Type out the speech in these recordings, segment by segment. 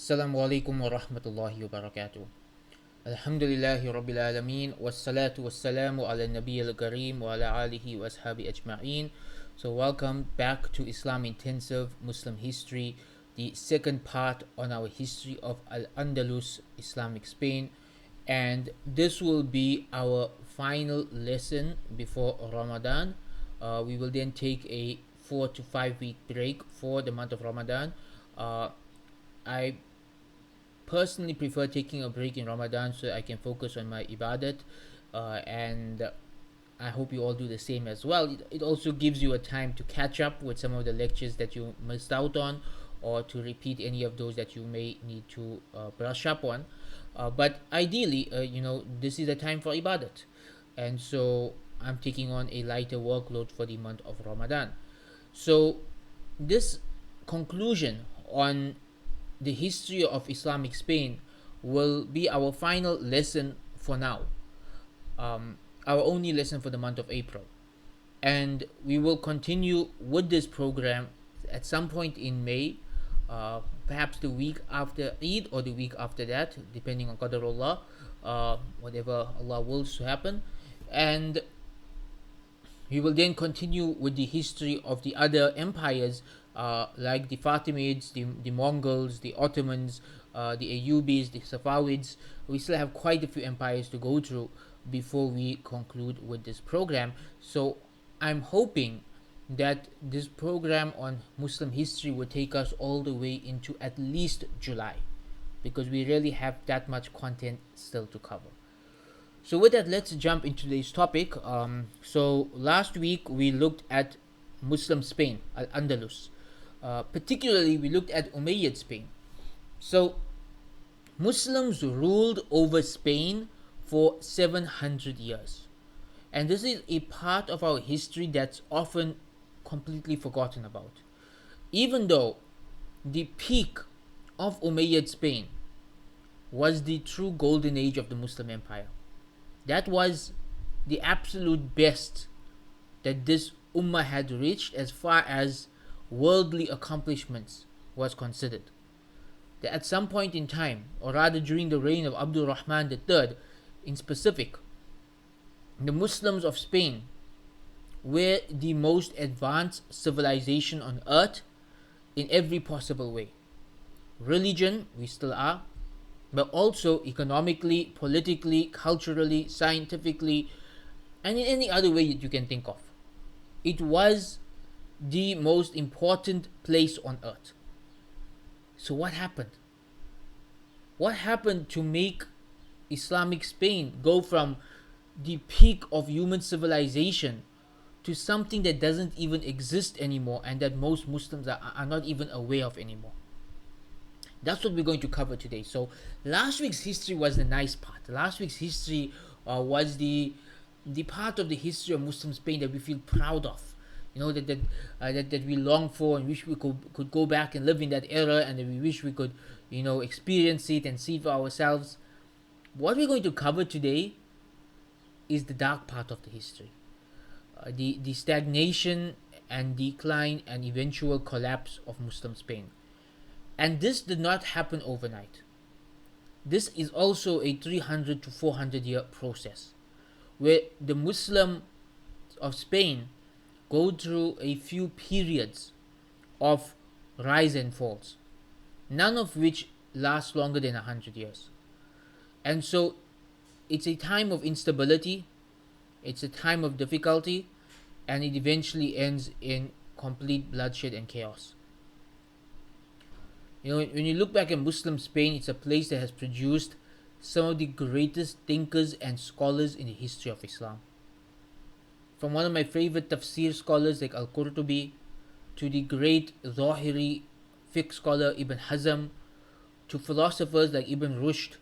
Assalamu alaikum wa rahmatullahi wa barakatuh. Alhamdulillahi rabbil alameen wassalatu wassalamu ala nabiy al-kareem wa ala alihi wa ashabi ajma'een. So welcome back to Islam Intensive Muslim History, the second part on our history of al-Andalus, Islamic Spain, and this will be our final lesson before Ramadan. We will then take a 4 to 5 week break for the month of Ramadan. I personally prefer taking a break in Ramadan so I can focus on my ibadat, and I hope you all do the same as well. It also gives you a time to catch up with some of the lectures that you missed out on, or to repeat any of those that you may need to brush up on. But ideally, this is a time for ibadat, and so I'm taking on a lighter workload for the month of Ramadan. So this conclusion on the history of Islamic Spain will be our final lesson for now, our only lesson for the month of April. And we will continue with this program at some point in May, perhaps the week after Eid or the week after that, depending on Qadarullah, whatever Allah wills to happen. And we will then continue with the history of the other empires, like the Fatimids, the Mongols, the Ottomans, the Ayyubis, the Safavids. We still have quite a few empires to go through before we conclude with this program. So I'm hoping that this program on Muslim history will take us all the way into at least July, because we really have that much content still to cover. So with that, let's jump into today's topic. So last week we looked at Muslim Spain, al-Andalus. Particularly, we looked at Umayyad Spain. So Muslims ruled over Spain for 700 years. And this is a part of our history that's often completely forgotten about. Even though the peak of Umayyad Spain was the true golden age of the Muslim Empire. That was the absolute best that this ummah had reached as far as worldly accomplishments was considered. That at some point in time, or rather during the reign of Abdul Rahman III in specific, the Muslims of Spain were the most advanced civilization on earth in every possible way. Religion, we still are, but also economically, politically, culturally, scientifically, and in any other way that you can think of. It was the most important place on earth. So what happened? What happened to make Islamic Spain go from the peak of human civilization to something that doesn't even exist anymore, and that most Muslims are not even aware of anymore? That's what we're going to cover today. So last week's history was the nice part. Last week's history was the part of the history of Muslim Spain that we feel proud of. That we long for and wish we could go back and live in that era, and that we wish we could experience it and see it for ourselves. What we're going to cover today is the dark part of the history, the stagnation and decline and eventual collapse of Muslim Spain. And this did not happen overnight. This is also a 300 to 400 year process, where the Muslims of Spain go through a few periods of rise and falls, none of which last longer than 100 years. And so it's a time of instability, it's a time of difficulty, and it eventually ends in complete bloodshed and chaos. When you look back at Muslim Spain, it's a place that has produced some of the greatest thinkers and scholars in the history of Islam. From one of my favorite tafsir scholars like al-Qurtubi, to the great Zahiri fiqh scholar Ibn Hazm, to philosophers like Ibn Rushd,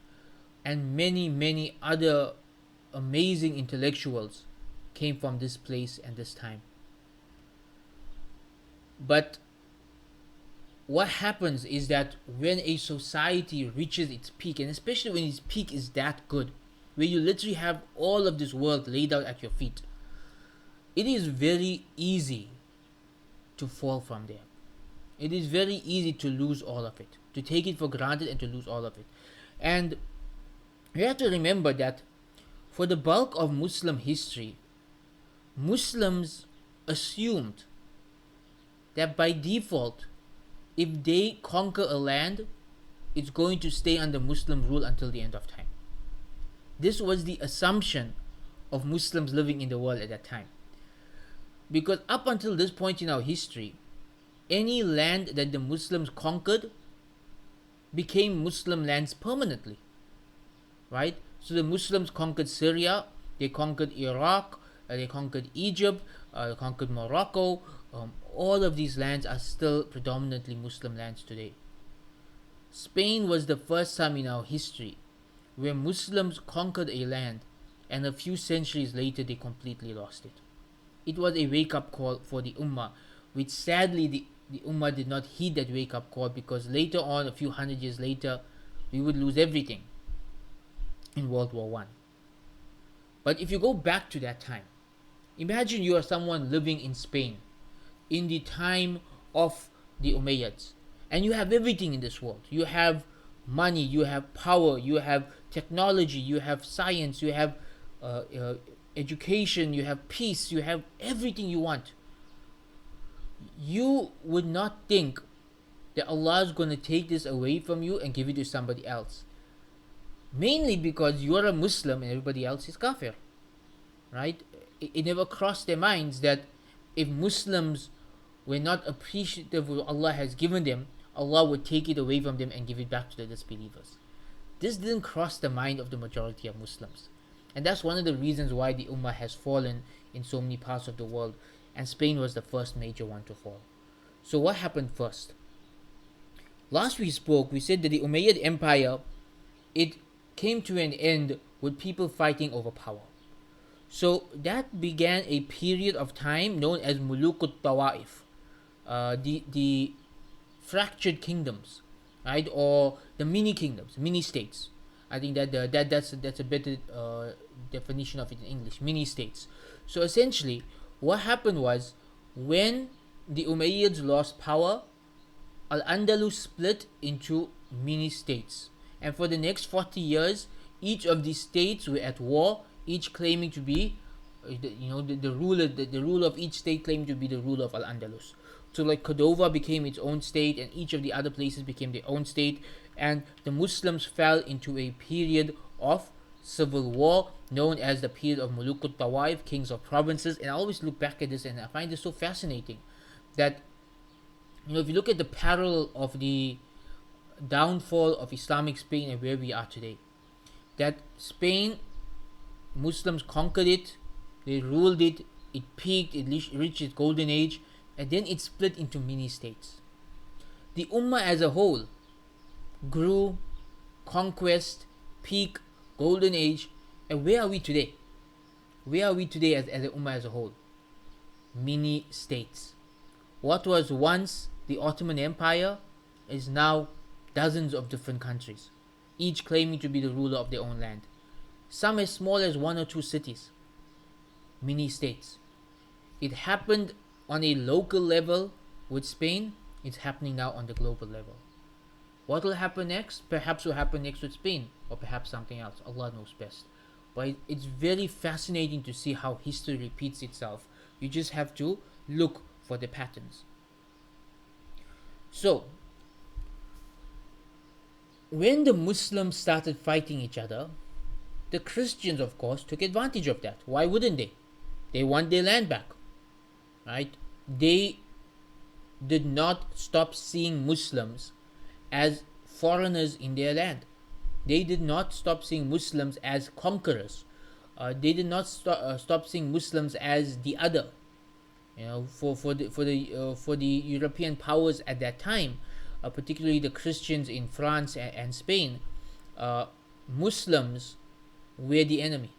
and many, many other amazing intellectuals came from this place and this time. But what happens is that when a society reaches its peak, and especially when its peak is that good, where you literally have all of this world laid out at your feet, it is very easy to fall from there. It is very easy to lose all of it, to take it for granted and to lose all of it. And you have to remember that for the bulk of Muslim history, Muslims assumed that by default, if they conquer a land, it's going to stay under Muslim rule until the end of time. This was the assumption of Muslims living in the world at that time. Because up until this point in our history, any land that the Muslims conquered became Muslim lands permanently. Right? So the Muslims conquered Syria, they conquered Iraq, they conquered Egypt, they conquered Morocco. All of these lands are still predominantly Muslim lands today. Spain was the first time in our history where Muslims conquered a land and a few centuries later they completely lost it. It was a wake-up call for the Ummah, which sadly the Ummah did not heed that wake-up call, because later on, a few hundred years later, we would lose everything in World War I. But if you go back to that time, imagine you are someone living in Spain in the time of the Umayyads, and you have everything in this world. You have money, you have power, you have technology, you have science, you have education, you have peace, you have everything you want. You would not think that Allah is going to take this away from you and give it to somebody else. Mainly because you are a Muslim and everybody else is kafir. Right? It never crossed their minds that if Muslims were not appreciative of what Allah has given them, Allah would take it away from them and give it back to the disbelievers. This didn't cross the mind of the majority of Muslims. And that's one of the reasons why the Ummah has fallen in so many parts of the world. And Spain was the first major one to fall. So what happened first? Last we spoke, we said that the Umayyad Empire, it came to an end with people fighting over power. So that began a period of time known as Mulukut Tawaif, the fractured kingdoms, right, or the mini kingdoms, mini states. I think that's a better definition of it in English, mini states. So essentially, what happened was, when the Umayyads lost power, al-Andalus split into mini states, and for the next 40 years, each of these states were at war, each claiming to be, the ruler of each state claimed to be the ruler of al-Andalus. So like Cordova became its own state, and each of the other places became their own state, and the Muslims fell into a period of civil war known as the period of Mulukut Tawaif, kings of provinces. And I always look back at this and I find this so fascinating that, if you look at the parallel of the downfall of Islamic Spain and where we are today, that Spain, Muslims conquered it, they ruled it, it peaked, it reached its golden age, and then it split into mini states. The Ummah as a whole grew, conquest, peak, golden age, and where are we today? Where are we today as a Ummah as a whole? Mini states. What was once the Ottoman Empire is now dozens of different countries, each claiming to be the ruler of their own land. Some as small as 1 or 2 cities. Mini states. It happened on a local level with Spain, it's happening now on the global level. What will happen next? Perhaps will happen next with Spain, or perhaps something else. Allah knows best. But it's very fascinating to see how history repeats itself. You just have to look for the patterns. So, when the Muslims started fighting each other, the Christians, of course, took advantage of that. Why wouldn't they? They want their land back. Right? They did not stop seeing Muslims as foreigners in their land. They did not stop seeing Muslims as conquerors. They did not stop seeing Muslims as the other. For the European powers at that time, particularly the Christians in France and Spain, Muslims were the enemy.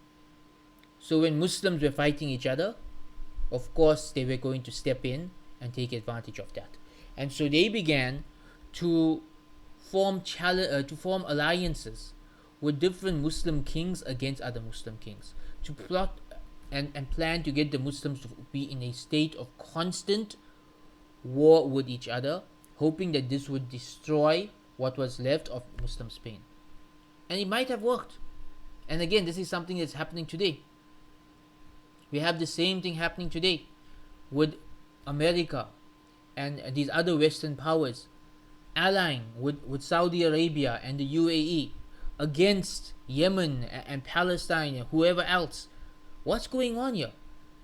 So when Muslims were fighting each other, of course they were going to step in and take advantage of that. And so they began to form alliances with different Muslim kings against other Muslim kings, to plot and plan to get the Muslims to be in a state of constant war with each other, hoping that this would destroy what was left of Muslim Spain. And it might have worked. And again, this is something that's happening today. We have the same thing happening today with America and these other Western powers allying with Saudi Arabia and the UAE against Yemen and Palestine and whoever else. What's going on here?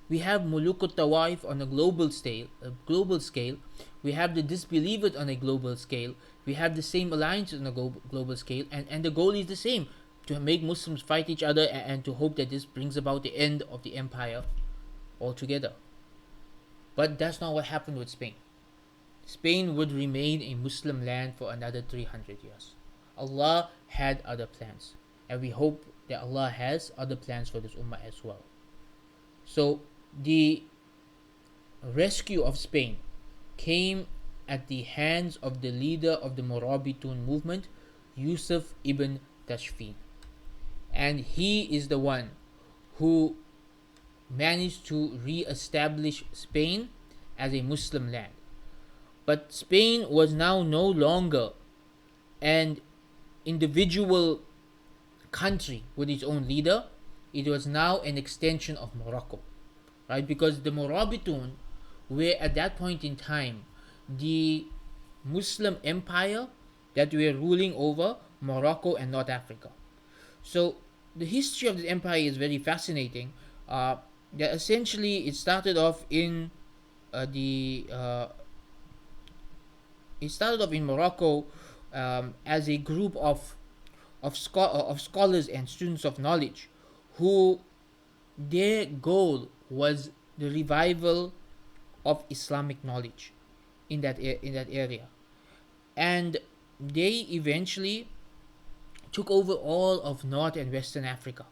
We have Muluk Tawaif on a global scale. We have the disbelievers on a global scale. We have the same alliance on a global scale, and the goal is the same: to make Muslims fight each other and to hope that this brings about the end of the empire altogether. But that's not what happened with Spain. Spain would remain a Muslim land for another 300 years. Allah had other plans, and we hope that Allah has other plans for this ummah as well. So the rescue of Spain came at the hands of the leader of the Murabitun movement, Yusuf ibn Tashfin. And he is the one who managed to re-establish Spain as a Muslim land. But Spain was now no longer an individual country with its own leader. It was now an extension of Morocco, right? Because the Murabitun were at that point in time the Muslim empire that were ruling over Morocco and North Africa. So the history of the empire is very fascinating. That essentially it started off in Morocco as a group of scholars and students of knowledge who their goal was the revival of Islamic knowledge in that area, and they eventually took over all of North and Western Africa,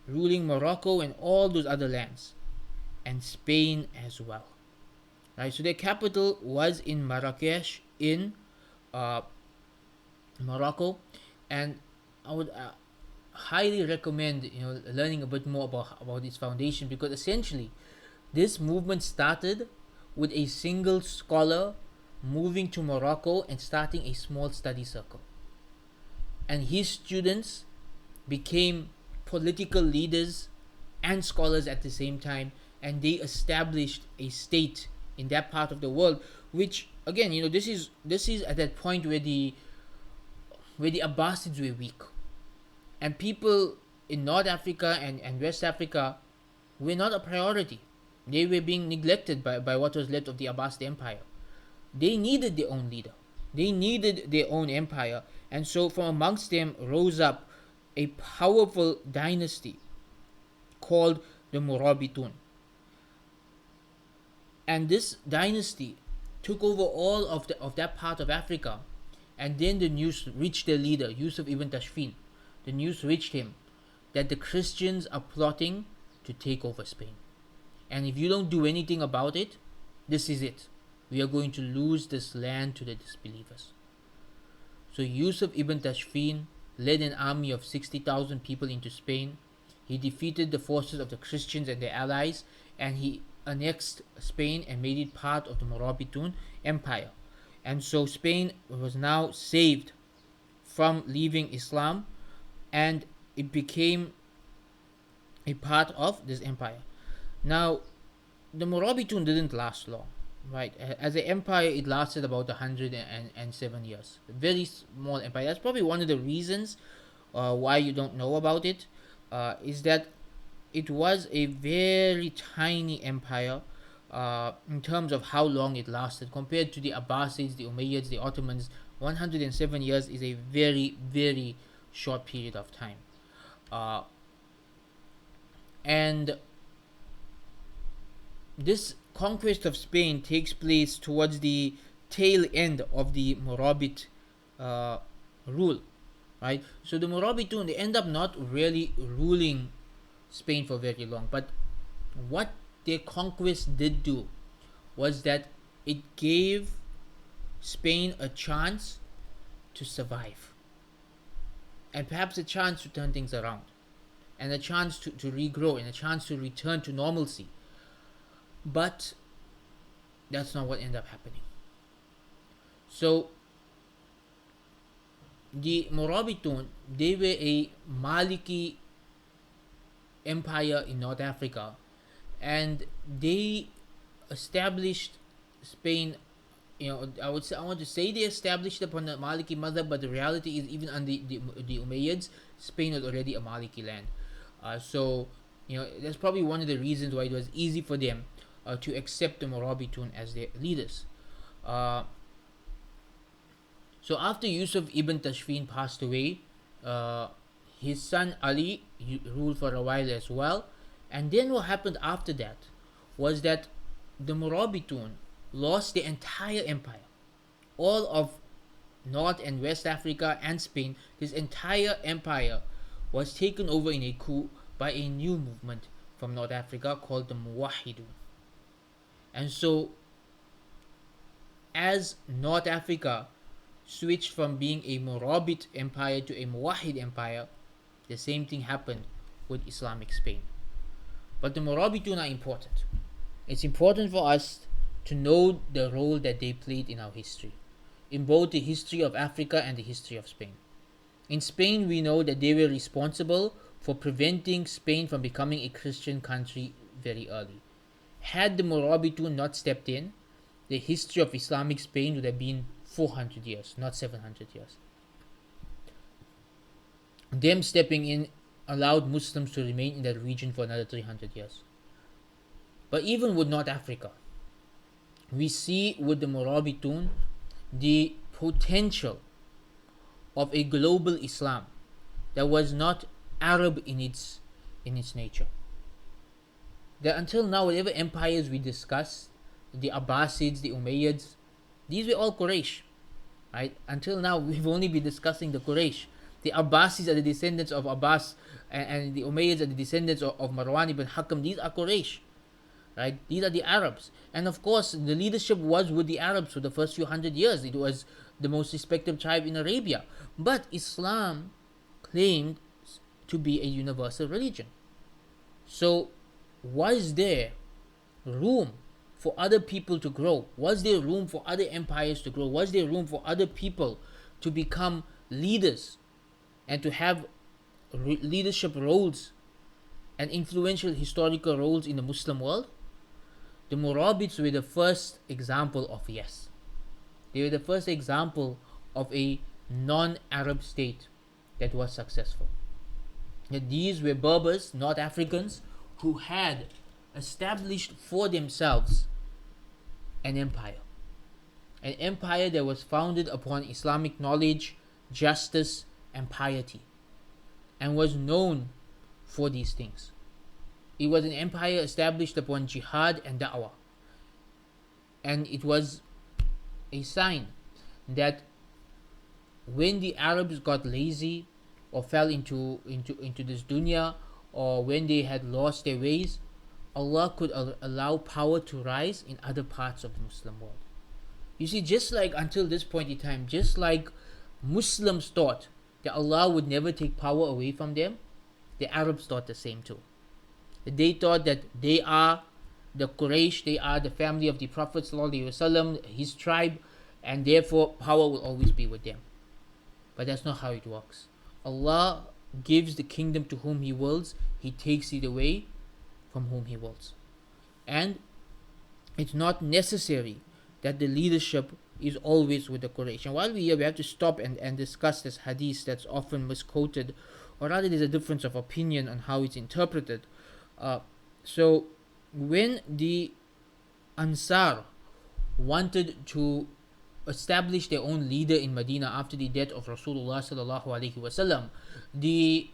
ruling Morocco and all those other lands, and Spain as well. Right, so their capital was in Marrakesh in Morocco, and I would highly recommend learning a bit more about its foundation, because essentially this movement started with a single scholar moving to Morocco and starting a small study circle, and his students became political leaders and scholars at the same time, and they established a state in that part of the world, which again, this is at that point where the Abbasids were weak, and people in North Africa and West Africa were not a priority. They were being neglected by what was left of the Abbasid Empire. They needed their own leader. They needed their own empire. And so from amongst them rose up a powerful dynasty called the Murabitun. And this dynasty took over all of that part of Africa. And then the news reached their leader, Yusuf ibn Tashfin. The news reached him that the Christians are plotting to take over Spain. And if you don't do anything about it, this is it. We are going to lose this land to the disbelievers. So Yusuf ibn Tashfin led an army of 60,000 people into Spain. He defeated the forces of the Christians and their allies, and he annexed Spain and made it part of the Murabitun Empire. And so Spain was now saved from leaving Islam, and it became a part of this empire. Now, the Murabitun didn't last long, right? As an empire, it lasted about 107 years. A very small empire. That's probably one of the reasons why you don't know about it, is that it was a very tiny empire in terms of how long it lasted. Compared to the Abbasids, the Umayyads, the Ottomans, 107 years is a very, very short period of time. And this conquest of Spain takes place towards the tail end of the Murabit rule, right? So the Murabitun, they end up not really ruling Spain for very long, but what their conquest did do was that it gave Spain a chance to survive, and perhaps a chance to turn things around, and a chance to regrow, and a chance to return to normalcy. But that's not what ended up happening. So the Morabitun, they were a Maliki empire in North Africa, and they established Spain. I want to say they established upon the Maliki mother, but the reality is even under the Umayyads, Spain was already a Maliki land. So that's probably one of the reasons why it was easy for them to accept the Morabitun as their leaders. Uh, so after Yusuf ibn Tashfin passed away, uh, his son Ali ruled for a while as well. And then what happened after that was that the Morabitun lost the entire empire. All of North and West Africa and Spain, this entire empire was taken over in a coup by a new movement from North Africa called the Muwahidun. And so, as North Africa switched from being a Morabit empire to a Muwahid empire, the same thing happened with Islamic Spain. But the Morabitun are important. It's important for us to know the role that they played in our history, in both the history of Africa and the history of Spain. In Spain, we know that they were responsible for preventing Spain from becoming a Christian country very early. Had the Morabitun not stepped in, the history of Islamic Spain would have been 400 years, not 700 years. Them stepping in allowed Muslims to remain in that region for another 300 years. But even with North Africa, we see with the Morabitun the potential of a global Islam that was not Arab in its nature. That until now, whatever empires we discuss, the Abbasids, the Umayyads, these were all Quraysh, right? Until now, we've only been discussing the Quraysh. The Abbasids are the descendants of Abbas, and the Umayyads are the descendants of Marwan ibn Hakam. These are Quraysh, right? These are the Arabs. And of course, the leadership was with the Arabs for the first few hundred years. It was the most respected tribe in Arabia. But Islam claimed to be a universal religion. So, was there room for other people to grow? Was there room for other empires to grow? Was there room for other people to become leaders and to have leadership roles and influential historical roles in the Muslim world? The Murabids were the first example of yes. They were the first example of a non-Arab state that was successful. That these were Berbers, North Africans, who had established for themselves an empire. An empire that was founded upon Islamic knowledge, justice, and piety, and was known for these things. It was an empire established upon jihad and da'wah. And it was a sign that when the Arabs got lazy or fell into this dunya, or when they had lost their ways, Allah could allow power to rise in other parts of the Muslim world. You see, just like until this point in time, just like Muslims thought that Allah would never take power away from them, the Arabs thought the same too. They thought that they are the Quraysh, they are the family of the Prophet ﷺ, his tribe, and therefore power will always be with them. But that's not how it works. Allah gives the kingdom to whom He wills, He takes it away from whom He wills. And it's not necessary that the leadership is always with the Quraysh. And while we're here, we have to stop and discuss this hadith that's often misquoted, or rather there's a difference of opinion on how it's interpreted. So when the Ansar wanted to establish their own leader in Medina after the death of Rasulullah sallallahu alaihi wasallam, the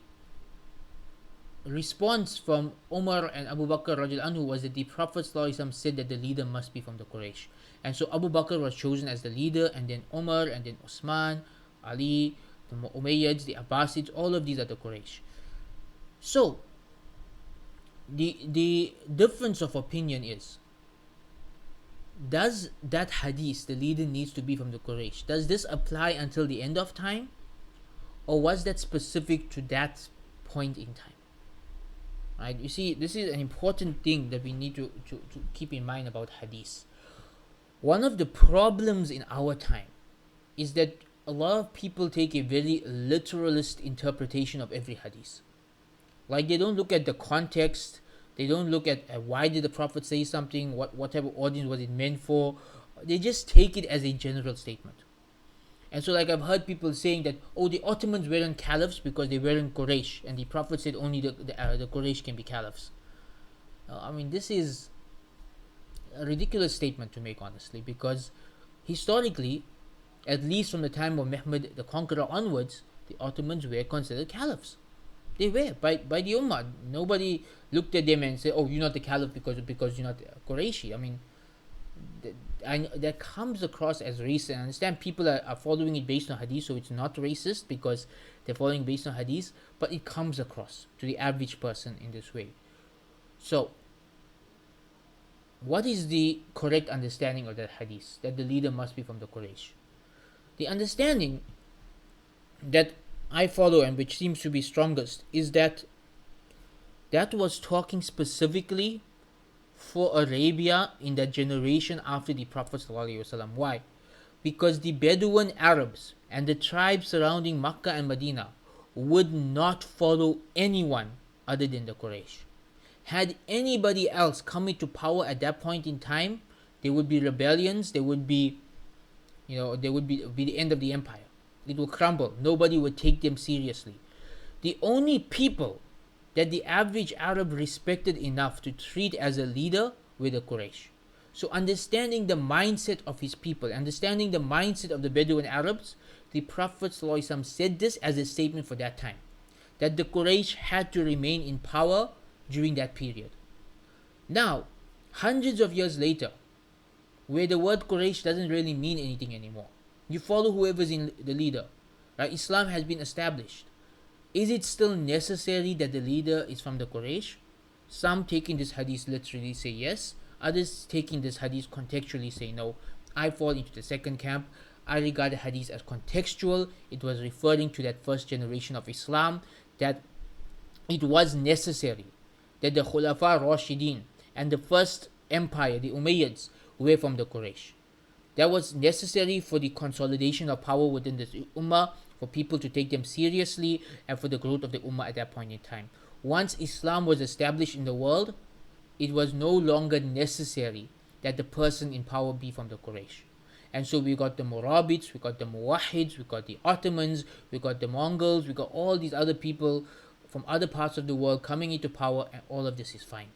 response from Umar and Abu Bakr radiallahu anhu was that the Prophet sallallahu alaihi wasallam said that the leader must be from the Quraysh. And so Abu Bakr was chosen as the leader, and then Umar, and then Osman, Ali, the Umayyads, the Abbasids, all of these are the Quraysh. So the difference of opinion is, does that hadith, the leader needs to be from the Quraysh, does this apply until the end of time, or was that specific to that point in time? Right? You see, this is an important thing that we need to keep in mind about hadith. One of the problems in our time is that a lot of people take a very literalist interpretation of every hadith. Like they don't look at the context, they don't look at why did the Prophet say something, what type of audience was it meant for. They just take it as a general statement. And so, like I've heard people saying that, oh, the Ottomans weren't caliphs because they weren't Quraysh, and the Prophet said only the Quraysh can be caliphs. I mean, this is a ridiculous statement to make, honestly, because historically, at least from the time of Mehmed the Conqueror onwards, the Ottomans were considered caliphs. They were by the Ummah. Nobody looked at them and said, "Oh, you're not the caliph because you're not Qurayshi." I mean, that comes across as racist. I understand people are following it based on hadith, so it's not racist because they're following based on hadith, but it comes across to the average person in this way. So, what is the correct understanding of that hadith? That the leader must be from the Quraysh. The understanding that I follow and which seems to be strongest is that was talking specifically for Arabia in that generation after the Prophet ﷺ. Why? Because the Bedouin Arabs and the tribes surrounding Makkah and Medina would not follow anyone other than the Quraysh. Had anybody else come into power at that point in time, there would be rebellions, there would be the end of the empire. It will crumble. Nobody would take them seriously. The only people that the average Arab respected enough to treat as a leader were the Quraysh. So understanding the mindset of his people, understanding the mindset of the Bedouin Arabs, the Prophet ﷺ said this as a statement for that time, that the Quraysh had to remain in power during that period. Now, hundreds of years later, where the word Quraysh doesn't really mean anything anymore, you follow whoever's in the leader, right? Islam has been established. Is it still necessary that the leader is from the Quraysh? Some taking this hadith literally say yes. Others taking this hadith contextually say no. I fall into the second camp. I regard the hadith as contextual. It was referring to that first generation of Islam, that it was necessary that the Khulafa Rashidin and the first empire, the Umayyads, were from the Quraysh. That was necessary for the consolidation of power within the Ummah, for people to take them seriously, and for the growth of the Ummah at that point in time. Once Islam was established in the world, it was no longer necessary that the person in power be from the Quraysh. And so we got the Murabids, we got the Muwahhids, we got the Ottomans, we got the Mongols, we got all these other people from other parts of the world coming into power, and all of this is fine.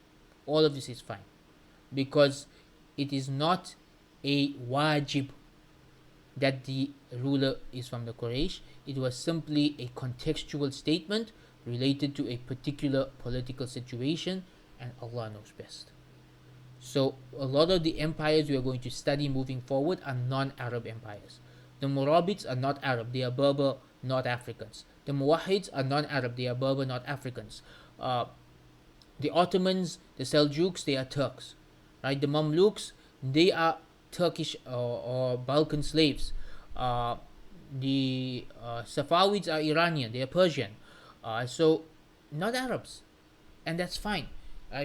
All of this is fine. Because it is not a wajib that the ruler is from the Quraysh. It was simply a contextual statement related to a particular political situation, and Allah knows best. So a lot of the empires we are going to study moving forward are non-Arab empires. The Murabids are not Arab, they are Berber, not Africans. The Muwahhids are non-Arab, they are Berber, not Africans. The Ottomans, the Seljuks, they are Turks. Right? The Mamluks, they are Turkish or Balkan slaves. The Safavids are Iranian, they are Persian. So not Arabs, and that's fine.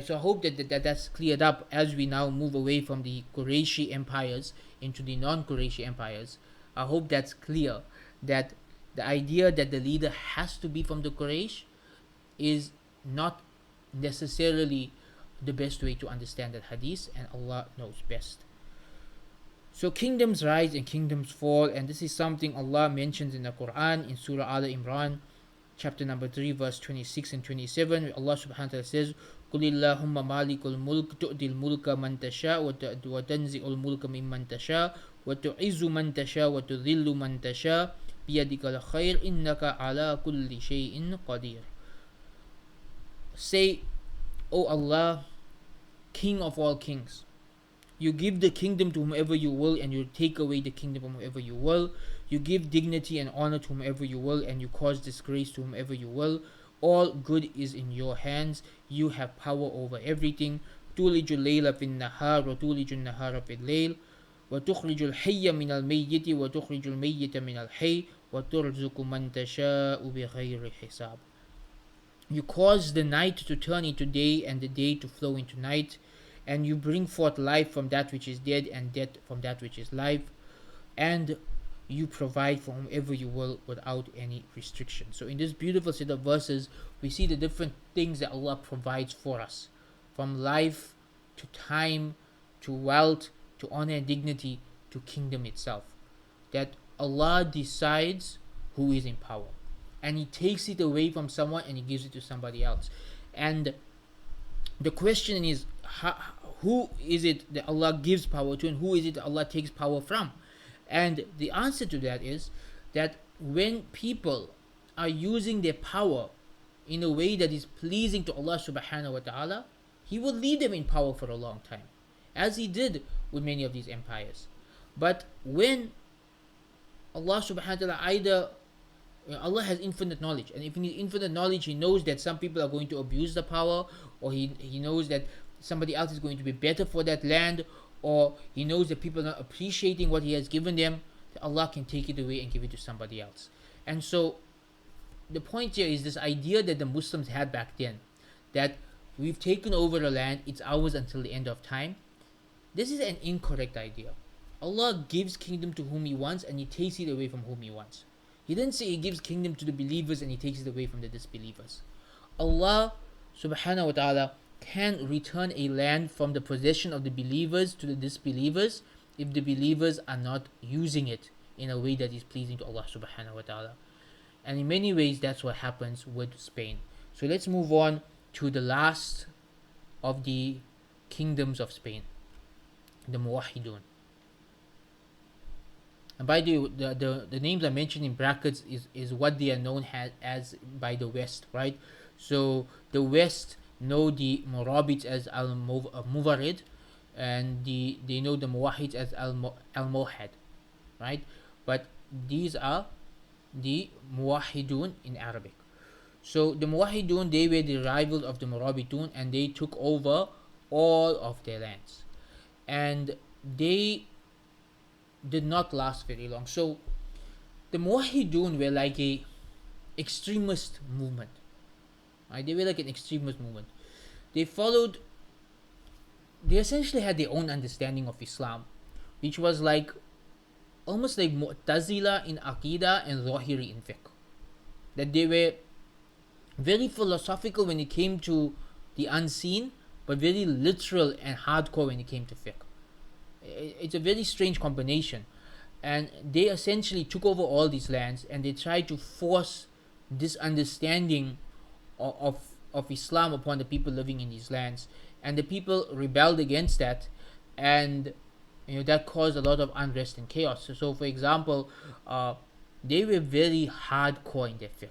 So I hope that's cleared up as we now move away from the Qurayshi empires into the non-Qurayshi empires. I hope that's clear, that the idea that the leader has to be from the Quraysh is not necessarily the best way to understand that hadith, and Allah knows best. So kingdoms rise and kingdoms fall, and this is something Allah mentions in the Quran in Surah Al Imran, chapter number 3, verse 26 and 27, where Allah subhanahu wa ta'ala says, قُلِ اللَّهُمَّ مَالِكُ الْمُلْكِ تُؤْتِي الْمُلْكَ مَنْ تَشَاءُ وَتَنْزِعُ الْمُلْكَ مِمَّنْ تَشَاءُ وَتُعِزُّ مَنْ تَشَاءُ وَتُذِلُّ مَنْ تَشَاءُ بِيَدِكَ الْخَيْرُ إِنَّكَ عَلَى كُلِّ شَيْءٍ قَدِيرٌ. Say, O Allah, King of all kings, you give the kingdom to whomever you will, and you take away the kingdom from whomever you will. You give dignity and honor to whomever you will, and you cause disgrace to whomever you will. All good is in your hands. You have power over everything. تُولِجُ اللَّيْلَ فِي النَّهَارِ وَتُولِجُ النَّهَارَ فِي اللَّيْلِ وَتُخْرِجُ الْحَيَّ مِنَ الْمَيِّتِ وَتُخْرِجُ الْمَيِّتَ مِنَ الْحَيِّ وَتُرْزُقُ مَنْ تَشَاءُ بِغَيْرِ حِسَابٍ. You cause the night to turn into day and the day to flow into night, and you bring forth life from that which is dead and death from that which is life, and you provide for whomever you will without any restriction. So in this beautiful set of verses, we see the different things that Allah provides for us, from life to time to wealth to honor and dignity to kingdom itself. That Allah decides who is in power, and He takes it away from someone and He gives it to somebody else. And the question is, who is it that Allah gives power to, and who is it that Allah takes power from? And the answer to that is that when people are using their power in a way that is pleasing to Allah subhanahu wa ta'ala, He will lead them in power for a long time, as He did with many of these empires. But when Allah subhanahu wa ta'ala either, Allah has infinite knowledge, and if in His infinite knowledge He knows that some people are going to abuse the power, or He knows that somebody else is going to be better for that land, or He knows that people are not appreciating what He has given them, that Allah can take it away and give it to somebody else. And so the point here is this idea that the Muslims had back then, that we've taken over a land, it's ours until the end of time. This is an incorrect idea. Allah gives kingdom to whom He wants, and He takes it away from whom He wants. He didn't say He gives kingdom to the believers and He takes it away from the disbelievers. Allah subhanahu wa ta'ala can return a land from the possession of the believers to the disbelievers if the believers are not using it in a way that is pleasing to Allah subhanahu wa ta'ala. And in many ways that's what happens with Spain. So let's move on to the last of the kingdoms of Spain, the Muwahhidun. And by the way, the names I mentioned in brackets is what they are known as by the West, right? So the West know the Murabids as al-Muwarid, and they know the Muwahhids as al-Muwahhid, right? But these are the Muwahhidun in Arabic. So the Muwahhidun, they were the rivals of the Murabitun, and they took over all of their lands, and they did not last very long. So the Muwahhidun were like a extremist movement, right? They were like an extremist movement. They essentially had their own understanding of Islam, which was like almost like Mu'tazila in Aqidah and Zahiri in Fiqh. That they were very philosophical when it came to the unseen, but very literal and hardcore when it came to Fiqh. It's a very strange combination. And they essentially took over all these lands, and they tried to force this understanding of Islam upon the people living in these lands. And the people rebelled against that, and that caused a lot of unrest and chaos. So for example, they were very hardcore in their fiqh.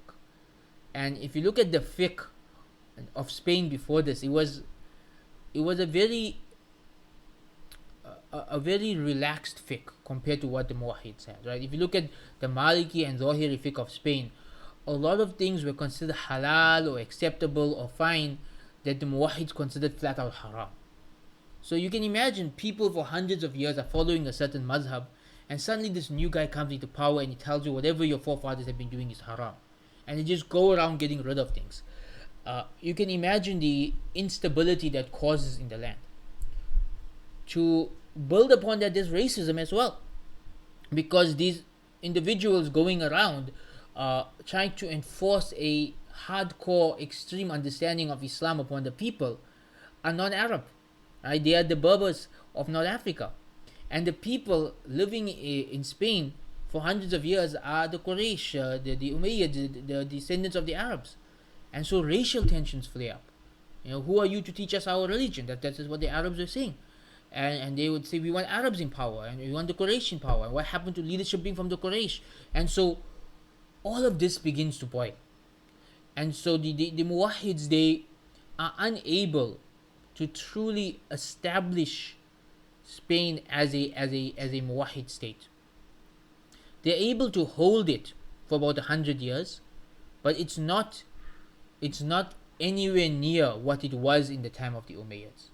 And if you look at the fiqh of Spain before this, it was a very relaxed fiqh compared to what the Muwahhids had, right? If you look at the Maliki and Zahiri fiqh of Spain, a lot of things were considered halal or acceptable or fine that the Muwahhids considered flat out haram. So you can imagine people for hundreds of years are following a certain mazhab, and suddenly this new guy comes into power and he tells you whatever your forefathers have been doing is haram, and they just go around getting rid of things. You can imagine the instability that causes in the land. To build upon that, there's racism as well, because these individuals going around trying to enforce a hardcore, extreme understanding of Islam upon the people are non-Arab. Right? They are the Berbers of North Africa, and the people living in Spain for hundreds of years are the Quraysh, the Umayyads, the descendants of the Arabs, and so racial tensions flare up. Who are you to teach us our religion? That is what the Arabs were saying. And they would say, we want Arabs in power, and we want the Quraysh in power. And what happened to leadership being from the Quraysh? And so all of this begins to boil. And so the Muwahhids, they are unable to truly establish Spain as a Muwahhid state. They're able to hold it for about 100 years, but it's not anywhere near what it was in the time of the Umayyads.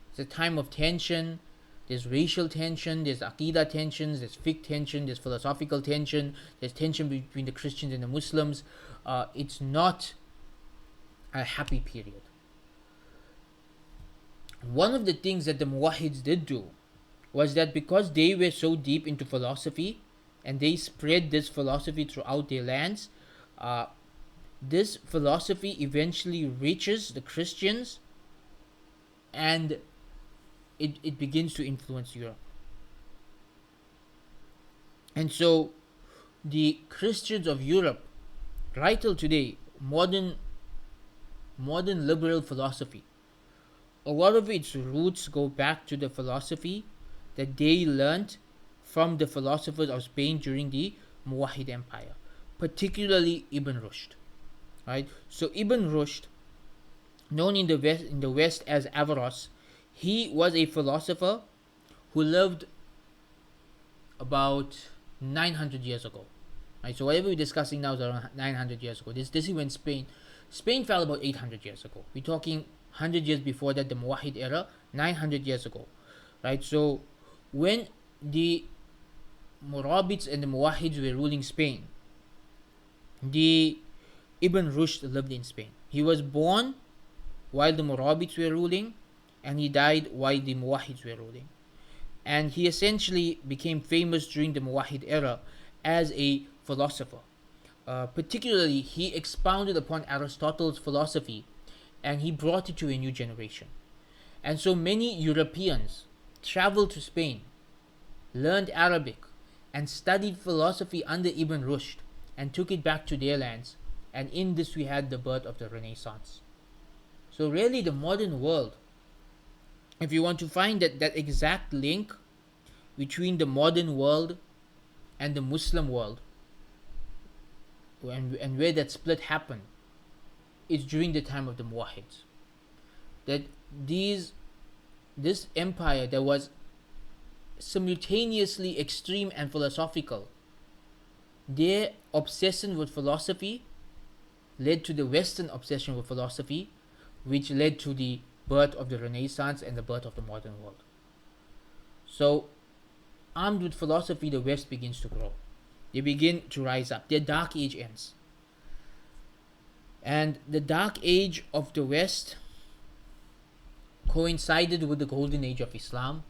It's a time of tension. There's racial tension, there's Aqidah tensions, there's fiqh tension, there's philosophical tension, there's tension between the Christians and the Muslims. It's not a happy period. One of the things that the Muwahhids did do was that because they were so deep into philosophy and they spread this philosophy throughout their lands. Uh, this philosophy eventually reaches the Christians, and it begins to influence Europe. And so the Christians of Europe, right till today, modern liberal philosophy, a lot of its roots go back to the philosophy that they learnt from the philosophers of Spain during the Muwahid Empire, particularly Ibn Rushd. Right? So Ibn Rushd, known in the West as Averroes, he was a philosopher who lived about 900 years ago. Right? So whatever we're discussing now is around 900 years ago. This is when Spain fell about 800 years ago. We're talking 100 years before that, the Muwahid era, 900 years ago. Right? So when the Murabids and the Muwahids were ruling Spain, the Ibn Rushd lived in Spain. He was born while the Murabids were ruling, and he died while the Muwahids were ruling. And he essentially became famous during the Muwahid era as a philosopher. Particularly, he expounded upon Aristotle's philosophy, and he brought it to a new generation. And so many Europeans traveled to Spain, learned Arabic, and studied philosophy under Ibn Rushd, and took it back to their lands. And in this we had the birth of the Renaissance. So really the modern world, if you want to find that exact link between the modern world and the Muslim world, and where that split happened, is during the time of the Muwahids. That this empire that was simultaneously extreme and philosophical, their obsession with philosophy led to the Western obsession with philosophy, which led to the birth of the Renaissance and the birth of the modern world. So, armed with philosophy, the West begins to grow. They begin to rise up. Their dark age ends. And the dark age of the West coincided with the golden age of Islam.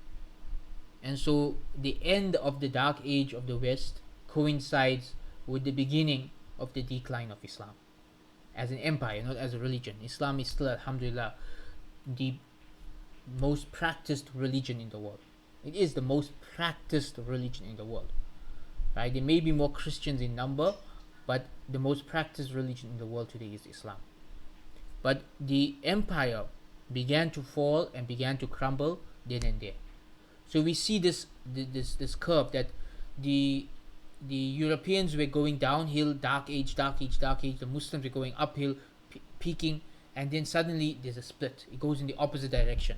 And so the end of the dark age of the West coincides with the beginning of the decline of Islam as an empire, not as a religion. Islam is still, alhamdulillah, the most practiced religion in the world. It is the most practiced religion in the world. Right? There may be more Christians in number, but the most practiced religion in the world today is Islam. But the empire began to fall and began to crumble then and there. So we see this curve that the Europeans were going downhill, dark age. The Muslims were going uphill, peaking, and then suddenly there's a split. It goes in the opposite direction.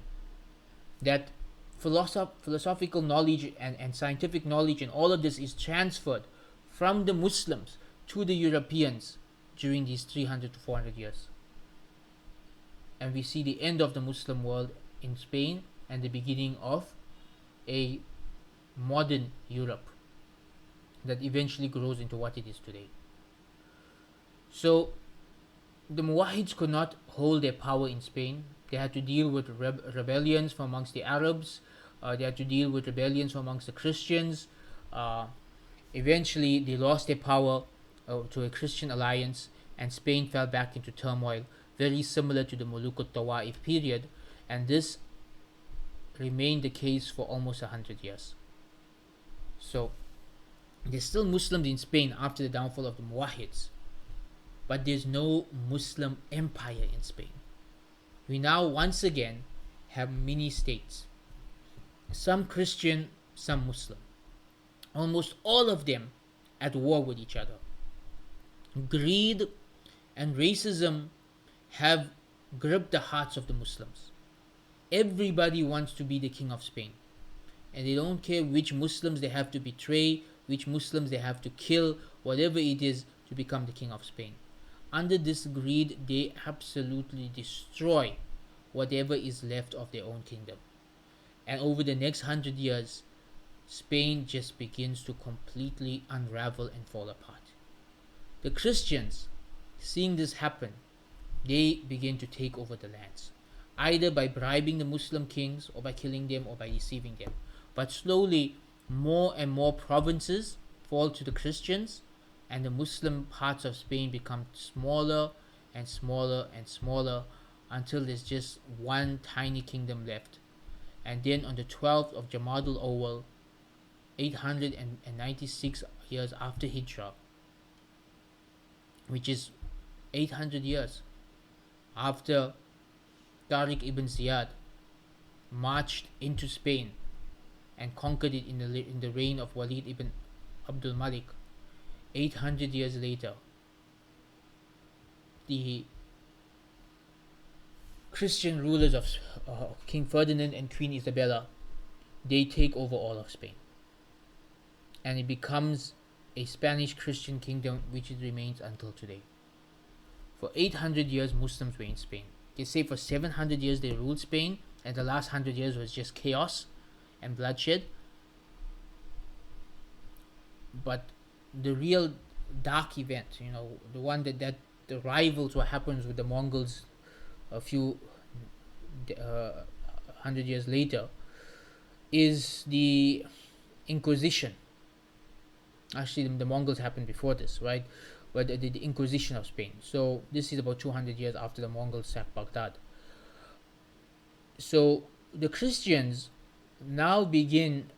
That philosophical knowledge and scientific knowledge and all of this is transferred from the Muslims to the Europeans during these 300 to 400 years. And we see the end of the Muslim world in Spain and the beginning of a modern Europe that eventually grows into what it is today. So the Muwahids could not hold their power in Spain. They had to deal with rebellions from amongst the Arabs. They had to deal with rebellions from amongst the Christians. Eventually they lost their power to a Christian alliance, and Spain fell back into turmoil, very similar to the Muluk al-Tawaif period, and this remained the case for almost 100 years. So there's still Muslims in Spain after the downfall of the Muwahids, but there's no Muslim empire in Spain. We now once again have mini states, some Christian, some Muslim, almost all of them at war with each other. Greed and racism have gripped the hearts of the Muslims. Everybody wants to be the king of Spain, and they don't care which Muslims they have to betray, which Muslims they have to kill, whatever it is, to become the king of Spain. Under this greed, they absolutely destroy whatever is left of their own kingdom. And over the next 100 years, Spain just begins to completely unravel and fall apart. The Christians, seeing this happen, they begin to take over the lands, either by bribing the Muslim kings, or by killing them, or by deceiving them. But slowly, more and more provinces fall to the Christians, and the Muslim parts of Spain become smaller and smaller and smaller until there's just one tiny kingdom left. And then on the 12th of Jamadul Awal, 896 years after Hijrah, which is 800 years after Tariq ibn Ziyad marched into Spain and conquered it in the reign of Walid ibn Abdul Malik. 800 years later, the Christian rulers of King Ferdinand and Queen Isabella, they take over all of Spain, and it becomes a Spanish Christian kingdom which it remains until today. For 800 years, Muslims were in Spain. They say for 700 years they ruled Spain, and the last 100 years was just chaos and bloodshed. But the real dark event, the one that the rivals what happens with the Mongols a few 100 years later, is the Inquisition. Actually, the Mongols happened before this, right? But the Inquisition of Spain. So this is about 200 years after the Mongols sacked Baghdad. So the Christians now begin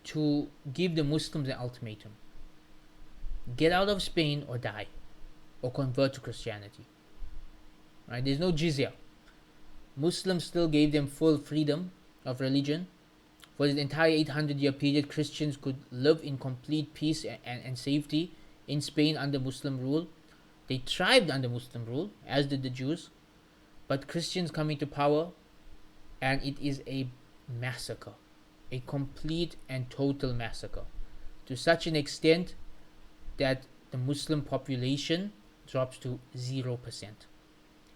to give the Muslims an ultimatum: get out of Spain or die, or convert to Christianity. Right? There's no jizya. Muslims still gave them full freedom of religion. For the entire 800-year period, Christians could live in complete peace and safety in Spain under Muslim rule. They thrived under Muslim rule, as did the Jews. But Christians come into power, and it is a massacre, a complete and total massacre, to such an extent that the Muslim population drops to 0%.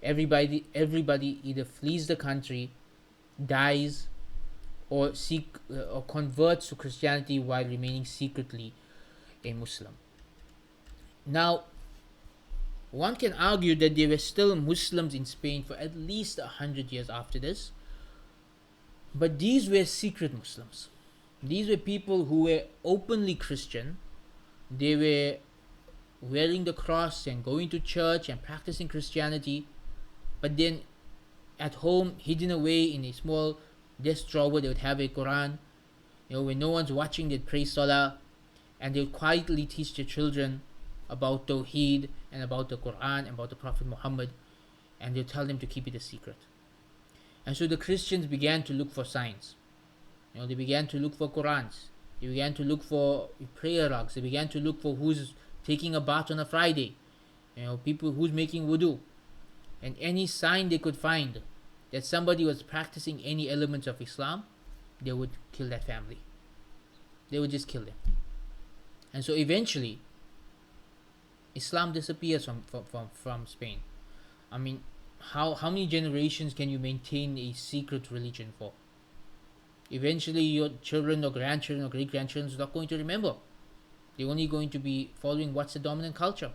Everybody either flees the country, dies, or converts to Christianity while remaining secretly a Muslim. Now, one can argue that there were still Muslims in Spain for at least 100 years after this, but these were secret Muslims. These were people who were openly Christian. They were wearing the cross and going to church and practicing Christianity, but then at home, hidden away in a small desk drawer, they would have a Quran. When no one's watching, they'd pray Salah, and they would quietly teach their children about Tawheed and about the Quran and about the Prophet Muhammad, and they'd tell them to keep it a secret. And so the Christians began to look for signs. They began to look for Qurans. They began to look for prayer rugs. They began to look for who's taking a bath on a Friday. People who's making wudu. And any sign they could find that somebody was practicing any elements of Islam, they would kill that family. They would just kill them. And so eventually, Islam disappears from Spain. I mean, how many generations can you maintain a secret religion for? Eventually, your children or grandchildren or great-grandchildren are not going to remember. They're only going to be following what's the dominant culture.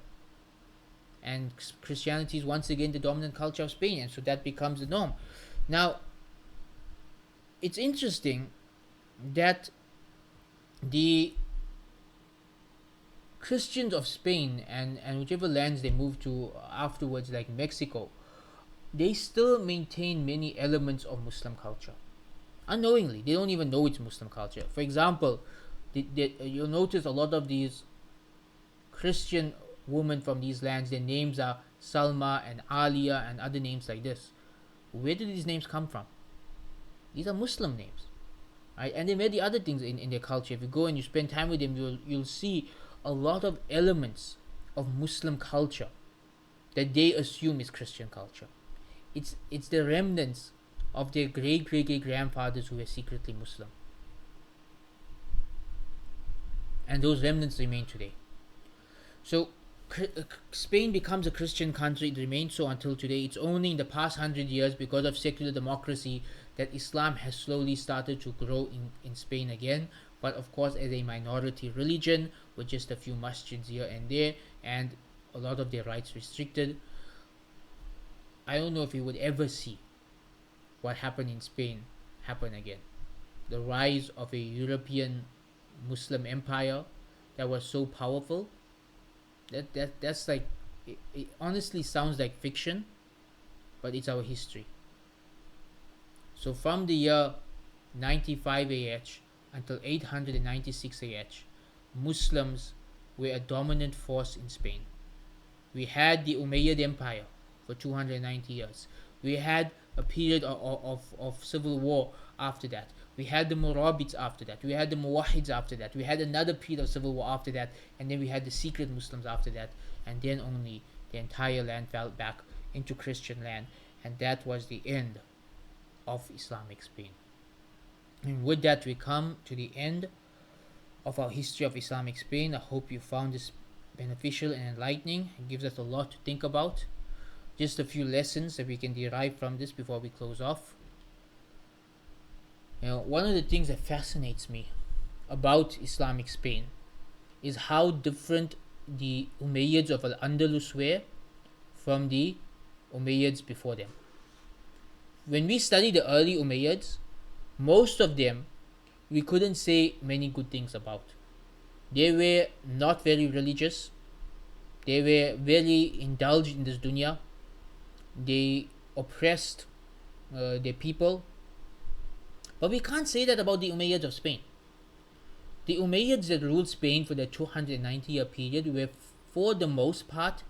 And Christianity is once again the dominant culture of Spain, and so that becomes the norm. Now, it's interesting that the Christians of Spain and whichever lands they moved to afterwards, like Mexico, they still maintain many elements of Muslim culture. Unknowingly, they don't even know it's Muslim culture. For example, you'll notice a lot of these Christian women from these lands, their names are Salma and Alia and other names like this. Where do these names come from? These are Muslim names, right? And there are many other things in their culture. If you go and you spend time with them, you'll see a lot of elements of Muslim culture that they assume is Christian culture. It's the remnants of their great grandfathers who were secretly Muslim, and those remnants remain today. So Spain becomes a Christian country. It remains so until today. It's only in the past 100 years, because of secular democracy, that Islam has slowly started to grow in Spain again. But of course, as a minority religion, with just a few masjids here and there, and a lot of their rights restricted. I don't know if we would ever see what happened in Spain happen again. The rise of a European Muslim empire that was so powerful. That's like, it honestly sounds like fiction, but it's our history. So from the year 95 AH until 896 AH, Muslims were a dominant force in Spain. We had the Umayyad Empire for 290 years. We had a period of civil war after that. We had the Murabids after that. We had the Muwahids after that. We had another period of civil war after that. And then we had the secret Muslims after that. And then only the entire land fell back into Christian land. And that was the end of Islamic Spain. And with that, we come to the end of our history of Islamic Spain. I hope you found this beneficial and enlightening. It gives us a lot to think about. Just a few lessons that we can derive from this before we close off. One of the things that fascinates me about Islamic Spain is how different the Umayyads of al-Andalus were from the Umayyads before them. When we study the early Umayyads, most of them we couldn't say many good things about. They were not very religious. They were very indulged in this dunya. They oppressed their people. But we can't say that about the Umayyads of Spain. The Umayyads that ruled Spain for the 290-year period were, for the most part,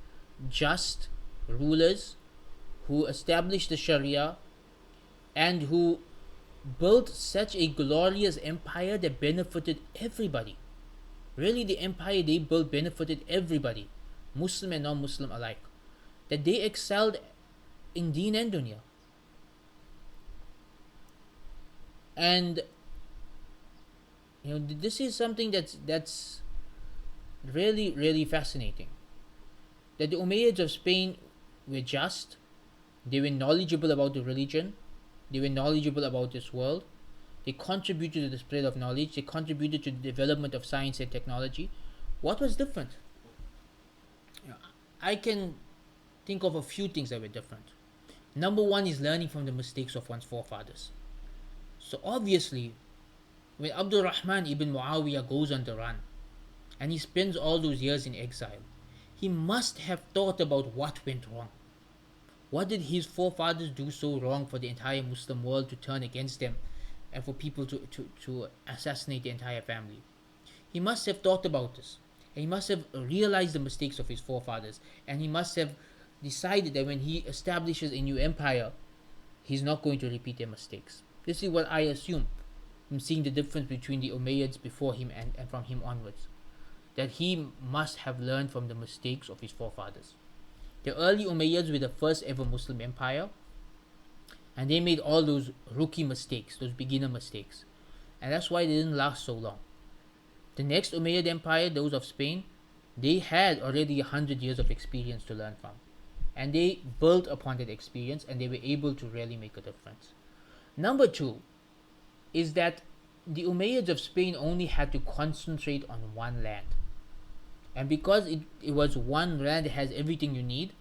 just rulers who established the Sharia and who built such a glorious empire that benefited everybody. Really, the empire they built benefited everybody, Muslim and non-Muslim alike. That they excelled in deen and dunya. And this is something that's really fascinating. That the Umayyads of Spain were just, they were knowledgeable about the religion, they were knowledgeable about this world, they contributed to the spread of knowledge, they contributed to the development of science and technology. What was different? I can think of a few things that were different. Number one is learning from the mistakes of one's forefathers. So obviously, when Abdul Rahman ibn Muawiyah goes on the run and he spends all those years in exile, he must have thought about what went wrong. What did his forefathers do so wrong for the entire Muslim world to turn against them and for people to assassinate the entire family? He must have thought about this. And he must have realized the mistakes of his forefathers. And he must have decided that when he establishes a new empire, he's not going to repeat their mistakes. This is what I assume from seeing the difference between the Umayyads before him and from him onwards. That he must have learned from the mistakes of his forefathers. The early Umayyads were the first ever Muslim empire, and they made all those rookie mistakes, those beginner mistakes. And that's why they didn't last so long. The next Umayyad empire, those of Spain, they had already 100 years of experience to learn from. And they built upon that experience and they were able to really make a difference. Number two is that the Umayyads of Spain only had to concentrate on one land. And because it was one land that has everything you need,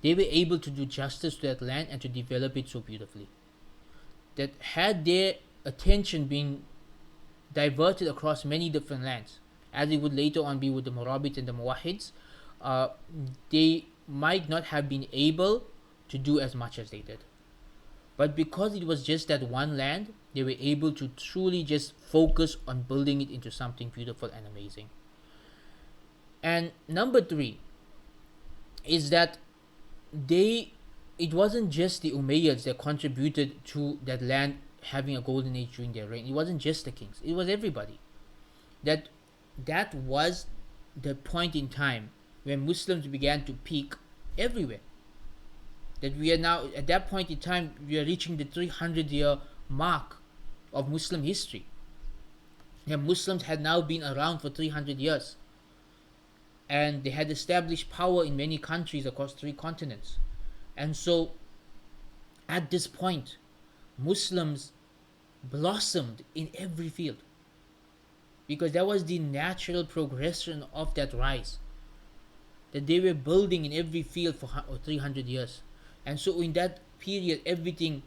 they were able to do justice to that land and to develop it so beautifully. That had their attention been diverted across many different lands, as it would later on be with the Murabids and the Muwahids, they might not have been able to do as much as they did. But because it was just that one land, they were able to truly just focus on building it into something beautiful and amazing. And number three is that it wasn't just the Umayyads that contributed to that land having a golden age during their reign. It wasn't just the kings, it was everybody. That was the point in time when Muslims began to peak everywhere. That we are now, at that point in time, we are reaching the 300-year mark of Muslim history. And Muslims had now been around for 300 years. And they had established power in many countries across 3 continents. And so, at this point, Muslims blossomed in every field. Because that was the natural progression of that rise. That they were building in every field for 300 years. And so in that period, everything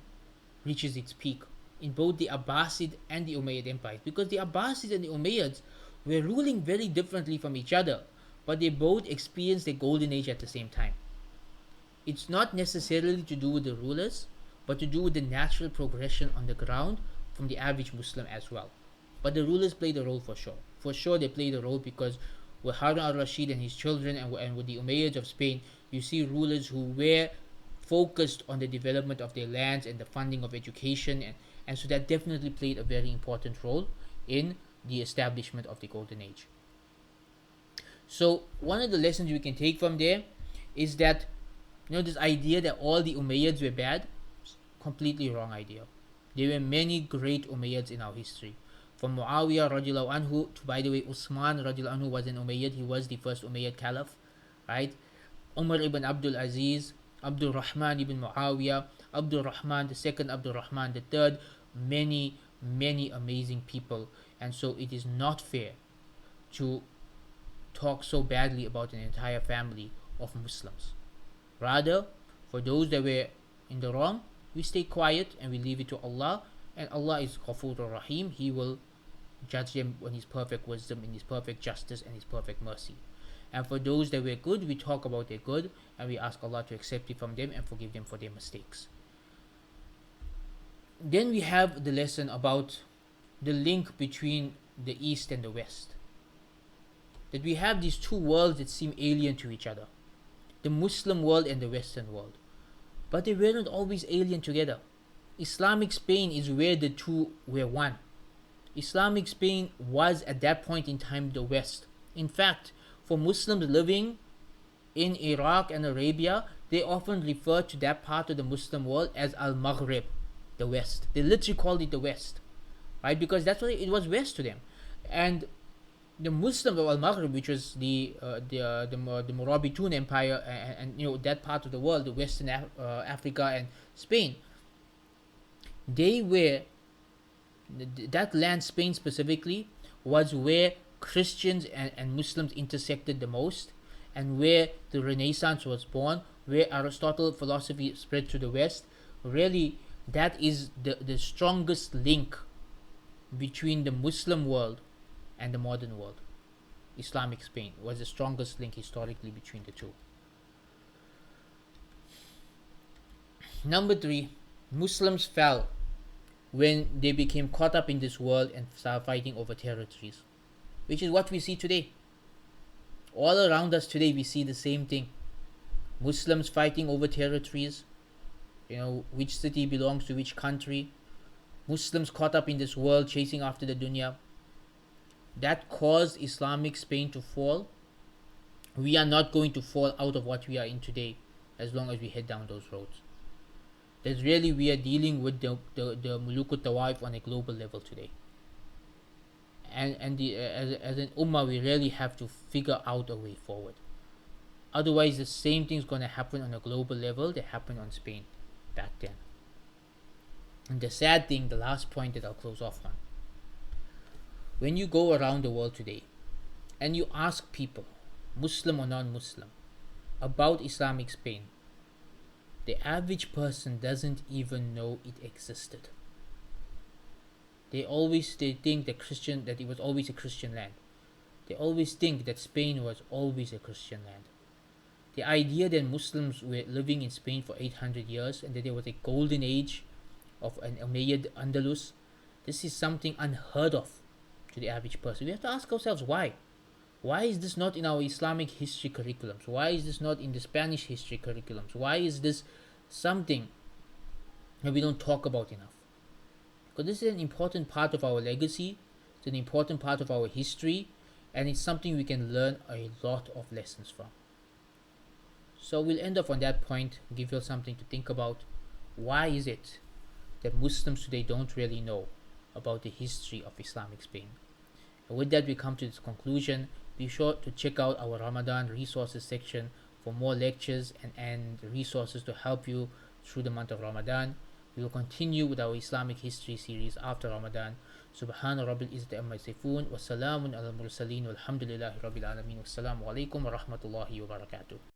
reaches its peak in both the Abbasid and the Umayyad empires. Because the Abbasids and the Umayyads were ruling very differently from each other, but they both experienced the golden age at the same time. It's not necessarily to do with the rulers, but to do with the natural progression on the ground from the average Muslim as well. But the rulers played a role for sure. For sure, they played a role because with Harun al-Rashid and his children, and with the Umayyads of Spain, you see rulers who were focused on the development of their lands and the funding of education, and so that definitely played a very important role in the establishment of the Golden Age. So one of the lessons we can take from there is that, this idea that all the Umayyads were bad, completely wrong idea. There were many great Umayyads in our history. From Muawiyah radiallahu anhu to, by the way, Usman radiallahu anhu was an Umayyad. He was the first Umayyad Caliph, right? Umar ibn Abdul Aziz, Abdul Rahman ibn Muawiyah, Abdul Rahman the second, Abdul Rahman the third, many, many amazing people. And so it is not fair to talk so badly about an entire family of Muslims. Rather, for those that were in the wrong, we stay quiet and we leave it to Allah. And Allah is Ghafur Rahim. He will judge them in His perfect wisdom, in His perfect justice, and His perfect mercy. And for those that were good, we talk about their good and we ask Allah to accept it from them and forgive them for their mistakes. Then we have the lesson about the link between the East and the West. That we have these two worlds that seem alien to each other, the Muslim world and the Western world. But they were not always alien together. Islamic Spain is where the two were one. Islamic Spain was at that point in time the West. In fact, for Muslims living in Iraq and Arabia, they often refer to that part of the Muslim world as Al-Maghrib, the West. They literally called it the West, right? Because that's what it was West to them. And the Muslims of Al-Maghrib, which was the Murabitun Empire, and that part of the world, the Western Africa and Spain, they were that land, Spain specifically, was where Christians and Muslims intersected the most, and where the Renaissance was born, where Aristotle philosophy spread to the West. Really, that is the strongest link between the Muslim world and the modern world. Islamic Spain was the strongest link historically between the two. Number 3, Muslims fell when they became caught up in this world and started fighting over territories, which is what we see today. All around us today, we see the same thing. Muslims fighting over territories, which city belongs to which country. Muslims caught up in this world chasing after the dunya. That caused Islamic Spain to fall. We are not going to fall out of what we are in today as long as we head down those roads. That really we are dealing with the Mulukut Tawaif on a global level today. And as an ummah, we really have to figure out a way forward. Otherwise, the same thing is going to happen on a global level that happened on Spain back then. And the sad thing, the last point that I'll close off on, when you go around the world today and you ask people, Muslim or non-Muslim, about Islamic Spain, the average person doesn't even know it existed. They think that it was always a Christian land. They always think that Spain was always a Christian land. The idea that Muslims were living in Spain for 800 years and that there was a golden age of an Umayyad Andalus, this is something unheard of to the average person. We have to ask ourselves why. Why is this not in our Islamic history curriculums? Why is this not in the Spanish history curriculums? Why is this something that we don't talk about enough? Because this is an important part of our legacy, it's an important part of our history, and it's something we can learn a lot of lessons from. So we'll end off on that point, give you something to think about. Why is it that Muslims today don't really know about the history of Islamic Spain? And with that, we come to this conclusion. Be sure to check out our Ramadan resources section for more lectures and resources to help you through the month of Ramadan. We will continue with our Islamic history series after Ramadan. Subhana Rabbil Izzati Amma Yasifun wa salamun ala mursaleen walhamdulillahi Rabbil Alameen. Wassalamu alaikum wa rahmatullahi wa barakatuh.